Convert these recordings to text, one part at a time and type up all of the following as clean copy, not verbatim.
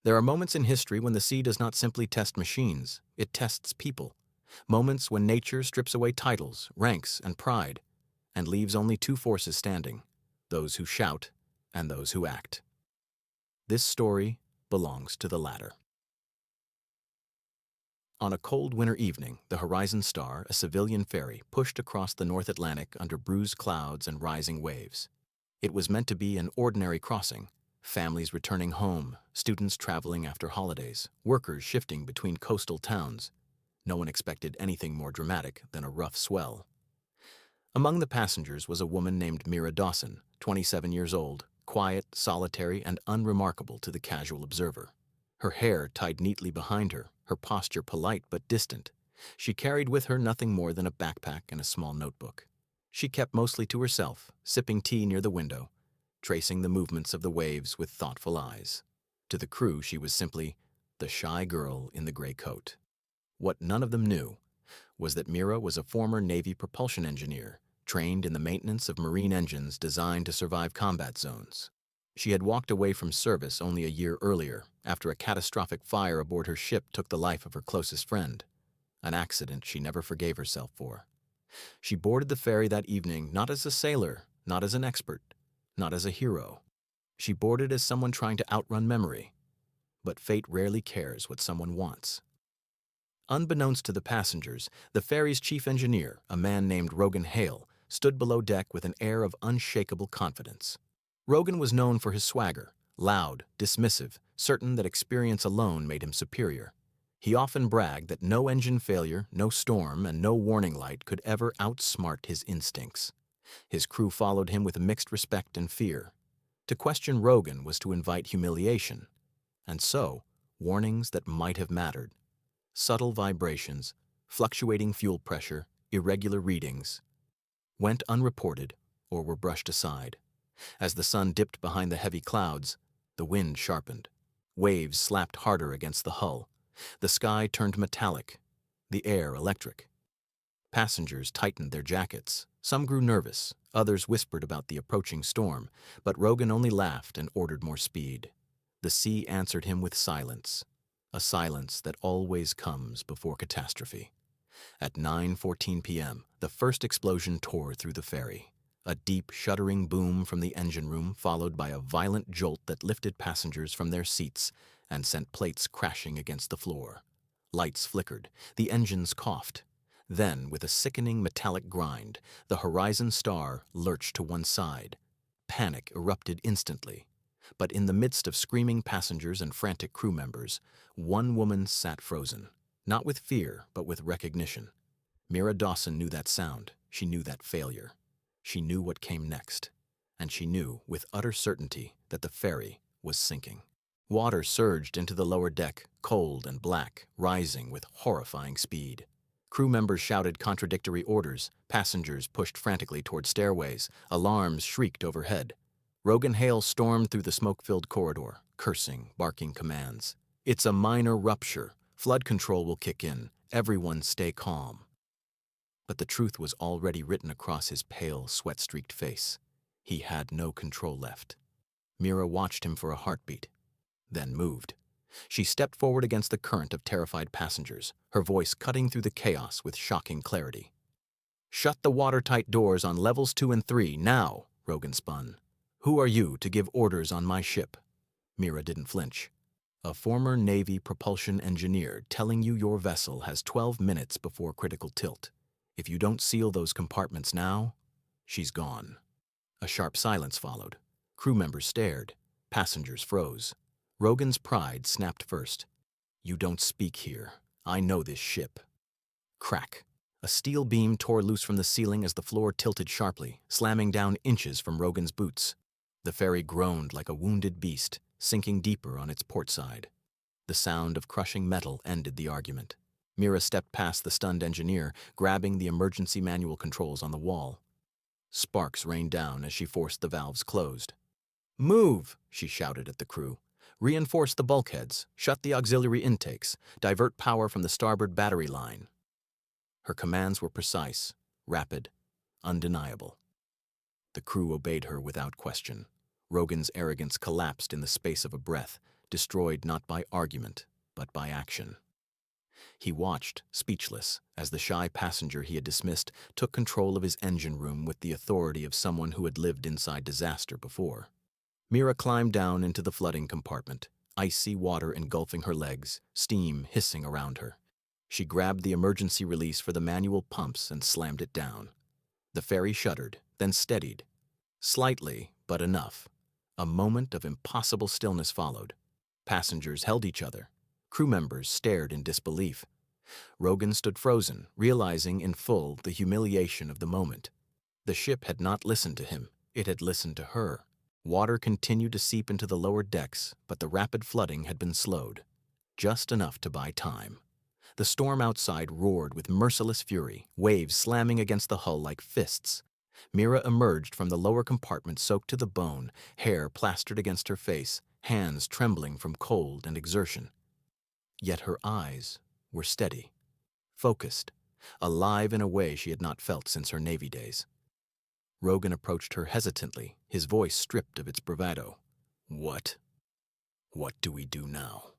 There are moments in history when the sea does not simply test machines, it tests people. Moments when nature strips away titles, ranks, and pride, and leaves only two forces standing, those who shout and those who act. This story belongs to the latter. On a cold winter evening, the Horizon Star, a civilian ferry, pushed across the North Atlantic under bruised clouds and rising waves. It was meant to be an ordinary crossing, families returning home, students traveling after holidays, workers shifting between coastal towns. No one expected anything more dramatic than a rough swell. Among the passengers was a woman named Mira Dawson, 27 years old, quiet, solitary, and unremarkable to the casual observer. Her hair tied neatly behind her, her posture polite but distant. She carried with her nothing more than a backpack and a small notebook. She kept mostly to herself, sipping tea near the window, tracing the movements of the waves with thoughtful eyes. To the crew, she was simply the shy girl in the gray coat. What none of them knew was that Mira was a former Navy propulsion engineer, trained in the maintenance of marine engines designed to survive combat zones. She had walked away from service only a year earlier, after a catastrophic fire aboard her ship took the life of her closest friend, an accident she never forgave herself for. She boarded the ferry that evening not as a sailor, not as an expert, not as a hero. She boarded as someone trying to outrun memory. But fate rarely cares what someone wants. Unbeknownst to the passengers, the ferry's chief engineer, a man named Rogan Hale, stood below deck with an air of unshakable confidence. Rogan was known for his swagger, loud, dismissive, certain that experience alone made him superior. He often bragged that no engine failure, no storm, and no warning light could ever outsmart his instincts. His crew followed him with mixed respect and fear. To question Rogan was to invite humiliation. And so, warnings that might have mattered. Subtle vibrations, fluctuating fuel pressure, irregular readings, went unreported or were brushed aside. As the sun dipped behind the heavy clouds, the wind sharpened. Waves slapped harder against the hull. The sky turned metallic, the air electric. Passengers tightened their jackets. Some grew nervous, others whispered about the approaching storm, but Rogan only laughed and ordered more speed. The sea answered him with silence, a silence that always comes before catastrophe. At 9:14 p.m., the first explosion tore through the ferry. A deep, shuddering boom from the engine room, followed by a violent jolt that lifted passengers from their seats and sent plates crashing against the floor. Lights flickered, the engines coughed. Then, with a sickening metallic grind, the Horizon Star lurched to one side. Panic erupted instantly. But in the midst of screaming passengers and frantic crew members, one woman sat frozen, not with fear, but with recognition. Mira Dawson knew that sound. She knew that failure. She knew what came next. And she knew, with utter certainty, that the ferry was sinking. Water surged into the lower deck, cold and black, rising with horrifying speed. Crew members shouted contradictory orders, passengers pushed frantically toward stairways, alarms shrieked overhead. Rogan Hale stormed through the smoke-filled corridor, cursing, barking commands. "It's a minor rupture. Flood control will kick in. Everyone stay calm." But the truth was already written across his pale, sweat-streaked face. He had no control left. Mira watched him for a heartbeat, then moved. She stepped forward against the current of terrified passengers, her voice cutting through the chaos with shocking clarity. "Shut the watertight doors on levels 2 and 3, now," Rogan spun. "Who are you to give orders on my ship?" Mira didn't flinch. "A former Navy propulsion engineer telling you your vessel has 12 minutes before critical tilt. If you don't seal those compartments now, she's gone." A sharp silence followed. Crew members stared. Passengers froze. Rogan's pride snapped first. "You don't speak here. I know this ship." Crack. A steel beam tore loose from the ceiling as the floor tilted sharply, slamming down inches from Rogan's boots. The ferry groaned like a wounded beast, sinking deeper on its port side. The sound of crushing metal ended the argument. Mira stepped past the stunned engineer, grabbing the emergency manual controls on the wall. Sparks rained down as she forced the valves closed. "Move!" she shouted at the crew. "Reinforce the bulkheads, shut the auxiliary intakes, divert power from the starboard battery line." Her commands were precise, rapid, undeniable. The crew obeyed her without question. Rogan's arrogance collapsed in the space of a breath, destroyed not by argument, but by action. He watched, speechless, as the shy passenger he had dismissed took control of his engine room with the authority of someone who had lived inside disaster before. Mira climbed down into the flooding compartment, icy water engulfing her legs, steam hissing around her. She grabbed the emergency release for the manual pumps and slammed it down. The ferry shuddered, then steadied. Slightly, but enough. A moment of impossible stillness followed. Passengers held each other. Crew members stared in disbelief. Rogan stood frozen, realizing in full the humiliation of the moment. The ship had not listened to him. It had listened to her. Water continued to seep into the lower decks, but the rapid flooding had been slowed. Just enough to buy time. The storm outside roared with merciless fury, waves slamming against the hull like fists. Mira emerged from the lower compartment soaked to the bone, hair plastered against her face, hands trembling from cold and exertion. Yet her eyes were steady, focused, alive in a way she had not felt since her Navy days. Rogan approached her hesitantly, his voice stripped of its bravado. What do we do now?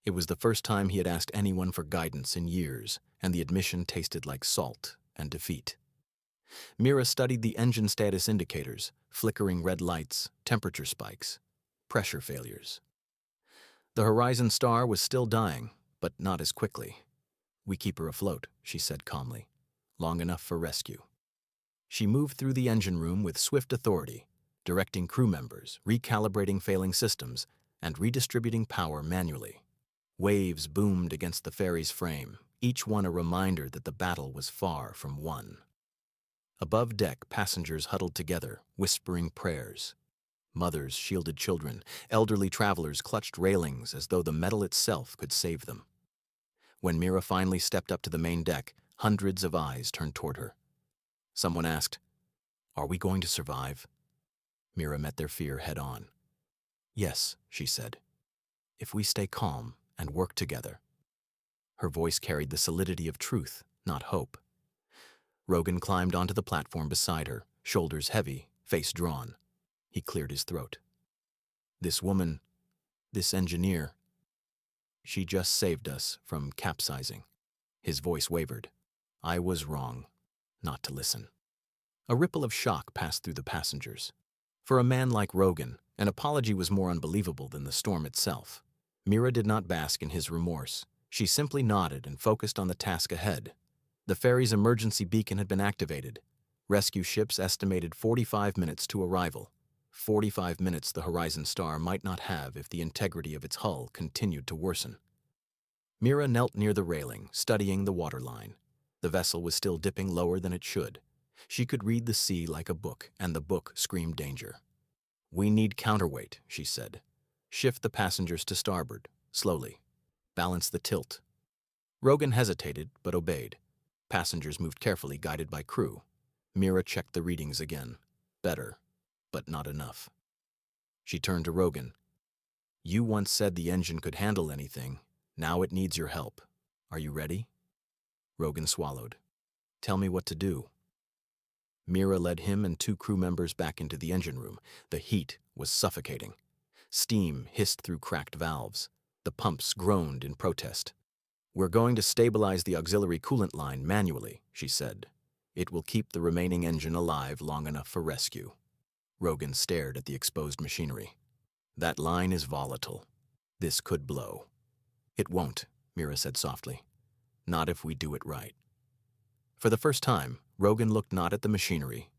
It was the first time he had asked anyone for guidance in years, and the admission tasted like salt and defeat. Mira studied the engine status indicators, flickering red lights, temperature spikes, pressure failures. The Horizon Star was still dying, but not as quickly. We keep her afloat, she said calmly. Long enough for rescue. She moved through the engine room with swift authority, directing crew members, recalibrating failing systems, and redistributing power manually. Waves boomed against the ferry's frame, each one a reminder that the battle was far from won. Above deck, passengers huddled together, whispering prayers. Mothers shielded children, elderly travelers clutched railings as though the metal itself could save them. When Mira finally stepped up to the main deck, hundreds of eyes turned toward her. Someone asked, "Are we going to survive?" Mira met their fear head-on. "Yes," she said, "if we stay calm and work together." Her voice carried the solidity of truth, not hope. Rogan climbed onto the platform beside her, shoulders heavy, face drawn. He cleared his throat. "This woman, this engineer, she just saved us from capsizing." His voice wavered. "I was wrong not to listen." A ripple of shock passed through the passengers. For a man like Rogan, an apology was more unbelievable than the storm itself. Mira did not bask in his remorse. She simply nodded and focused on the task ahead. The ferry's emergency beacon had been activated. Rescue ships estimated 45 minutes to arrival. 45 minutes the Horizon Star might not have if the integrity of its hull continued to worsen. Mira knelt near the railing, studying the waterline. The vessel was still dipping lower than it should. She could read the sea like a book, and the book screamed danger. "We need counterweight," she said. "Shift the passengers to starboard, slowly. Balance the tilt." Rogan hesitated, but obeyed. Passengers moved carefully, guided by crew. Mira checked the readings again. Better, but not enough. She turned to Rogan. "You once said the engine could handle anything. Now it needs your help. Are you ready?" Rogan swallowed. "Tell me what to do." Mira led him and two crew members back into the engine room. The heat was suffocating. Steam hissed through cracked valves. The pumps groaned in protest. "We're going to stabilize the auxiliary coolant line manually," she said. "It will keep the remaining engine alive long enough for rescue." Rogan stared at the exposed machinery. "That line is volatile. This could blow." "It won't," Mira said softly. "Not if we do it right." For the first time, Rogan looked not at the machinery,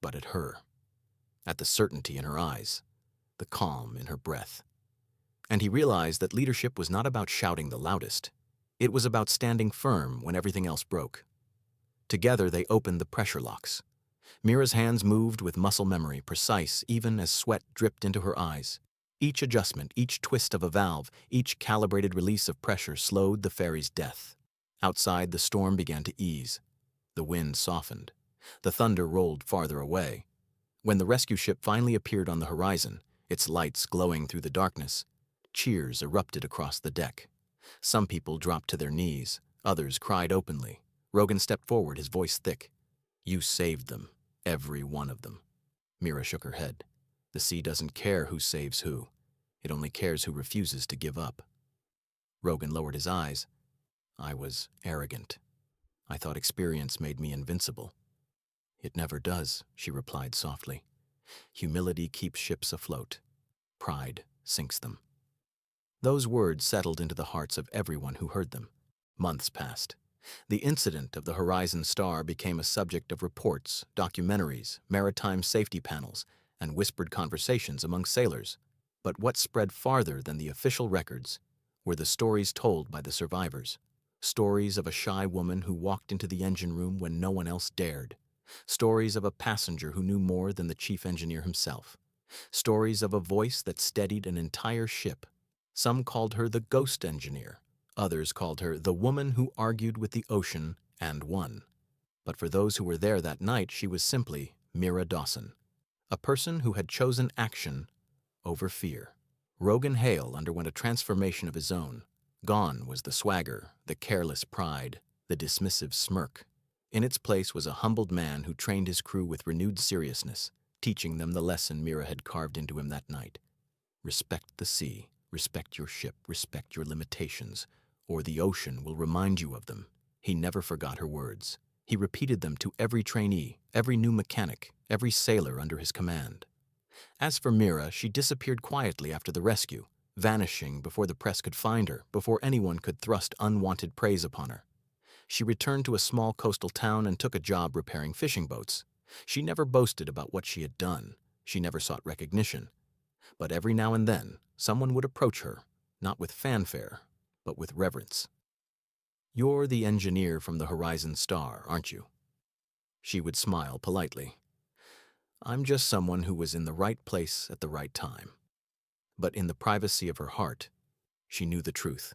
but at her. At the certainty in her eyes, the calm in her breath. And he realized that leadership was not about shouting the loudest. It was about standing firm when everything else broke. Together they opened the pressure locks. Mira's hands moved with muscle memory, precise even as sweat dripped into her eyes. Each adjustment, each twist of a valve, each calibrated release of pressure slowed the ferry's death. Outside, the storm began to ease. The wind softened. The thunder rolled farther away. When the rescue ship finally appeared on the horizon, its lights glowing through the darkness, cheers erupted across the deck. Some people dropped to their knees. Others cried openly. Rogan stepped forward, his voice thick. "You saved them, every one of them." Mira shook her head. "The sea doesn't care who saves who. It only cares who refuses to give up. Rogan lowered his eyes. I was arrogant. I thought experience made me invincible. It never does, she replied softly. Humility keeps ships afloat. Pride sinks them. Those words settled into the hearts of everyone who heard them. Months passed. The incident of the Horizon Star became a subject of reports, documentaries, maritime safety panels, and whispered conversations among sailors. But what spread farther than the official records were the stories told by the survivors. Stories of a shy woman who walked into the engine room when no one else dared. Stories of a passenger who knew more than the chief engineer himself. Stories of a voice that steadied an entire ship. Some called her the ghost engineer. Others called her the woman who argued with the ocean and won. But for those who were there that night, she was simply Mira Dawson, a person who had chosen action over fear. Rogan Hale underwent a transformation of his own. Gone was the swagger, the careless pride, the dismissive smirk. In its place was a humbled man who trained his crew with renewed seriousness, teaching them the lesson Mira had carved into him that night. Respect the sea, respect your ship, respect your limitations, or the ocean will remind you of them. He never forgot her words. He repeated them to every trainee, every new mechanic, every sailor under his command. As for Mira, she disappeared quietly after the rescue, vanishing before the press could find her, before anyone could thrust unwanted praise upon her. She returned to a small coastal town and took a job repairing fishing boats. She never boasted about what she had done. She never sought recognition. But every now and then, someone would approach her, not with fanfare, but with reverence. You're the engineer from the Horizon Star, aren't you? She would smile politely. I'm just someone who was in the right place at the right time. But in the privacy of her heart, she knew the truth.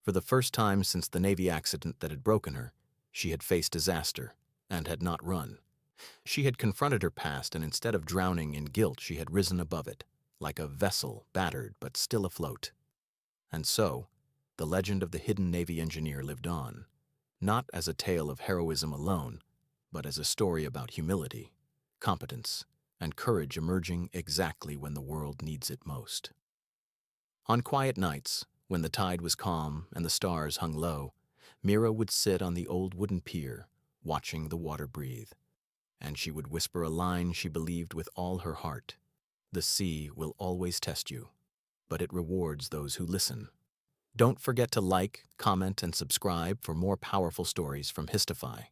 For the first time since the Navy accident that had broken her, she had faced disaster and had not run. She had confronted her past, and instead of drowning in guilt, she had risen above it, like a vessel battered but still afloat. And so, the legend of the hidden Navy engineer lived on, not as a tale of heroism alone, but as a story about humility, competence, and courage emerging exactly when the world needs it most. On quiet nights, when the tide was calm and the stars hung low, Mira would sit on the old wooden pier, watching the water breathe, and she would whisper a line she believed with all her heart. The sea will always test you, but it rewards those who listen. Don't forget to like, comment, and subscribe for more powerful stories from Histofy.